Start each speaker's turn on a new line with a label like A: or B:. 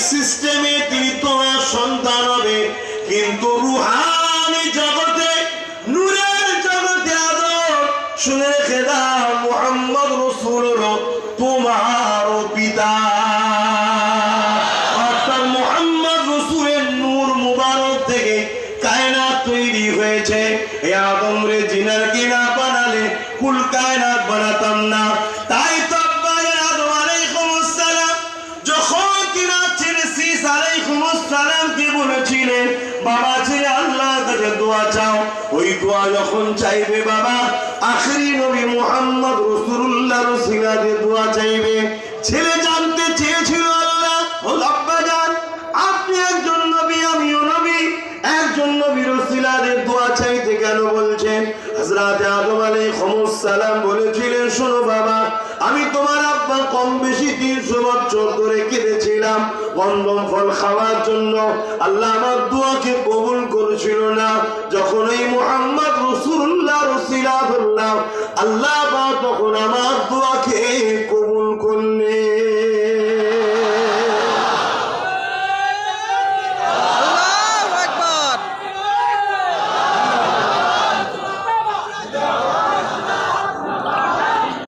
A: সিস্টেমে তিনি তোমার সন্তান হবে, কিন্তু রুহানি জগতে, নূরের জগতে আদর শুনে রেখে দাও, মুহাম্মদ রাসূল হলো তোমার পিতা। অর্থাৎ মুহাম্মদ রাসূলের নূর মুবারক থেকে কায়নাত তৈরি হয়েছে। এই আদম রে জিনার কি না বানালে কুল কায়নাত বানাতাম না। তাই তো আদম আলাইহিস সালাম যখন কিনা ছেলে শীস আলাইহিস সালাম কে বলেছিলেন, বাবা ছেলে আল্লাহর কাছে দোয়া চাও, ওই দোয়া যখন চাইবে বাবা, আখেরি নবী মুহাম্মদ রাসূলুল্লাহর ওসিলাতে দোয়া চাইবে। ছেলে জানতে চেয়েছিল, আল্লাহ ও আব্বা জান, আপনি একজন নবী, আমিও নবী, একজন নবীর ওসিলাতে দোয়া চাইতে কেন বলছেন? হযরত আদম আলাইহিস সালাম বলেছিলেন, শোনো বাবা, আমি তোমার আব্বা কম বেশি 300 বছর ধরে কেঁদেছিলাম গন্ধম ফল খাওয়ার জন্য। আল্লাহ আমার দোয়াকে কবুল করেছিল না। যখন এই মুহাম্মদ রাসূলুল্লাহর ওসিলা বললাম, আল্লাহ তখন আমার দোয়াকে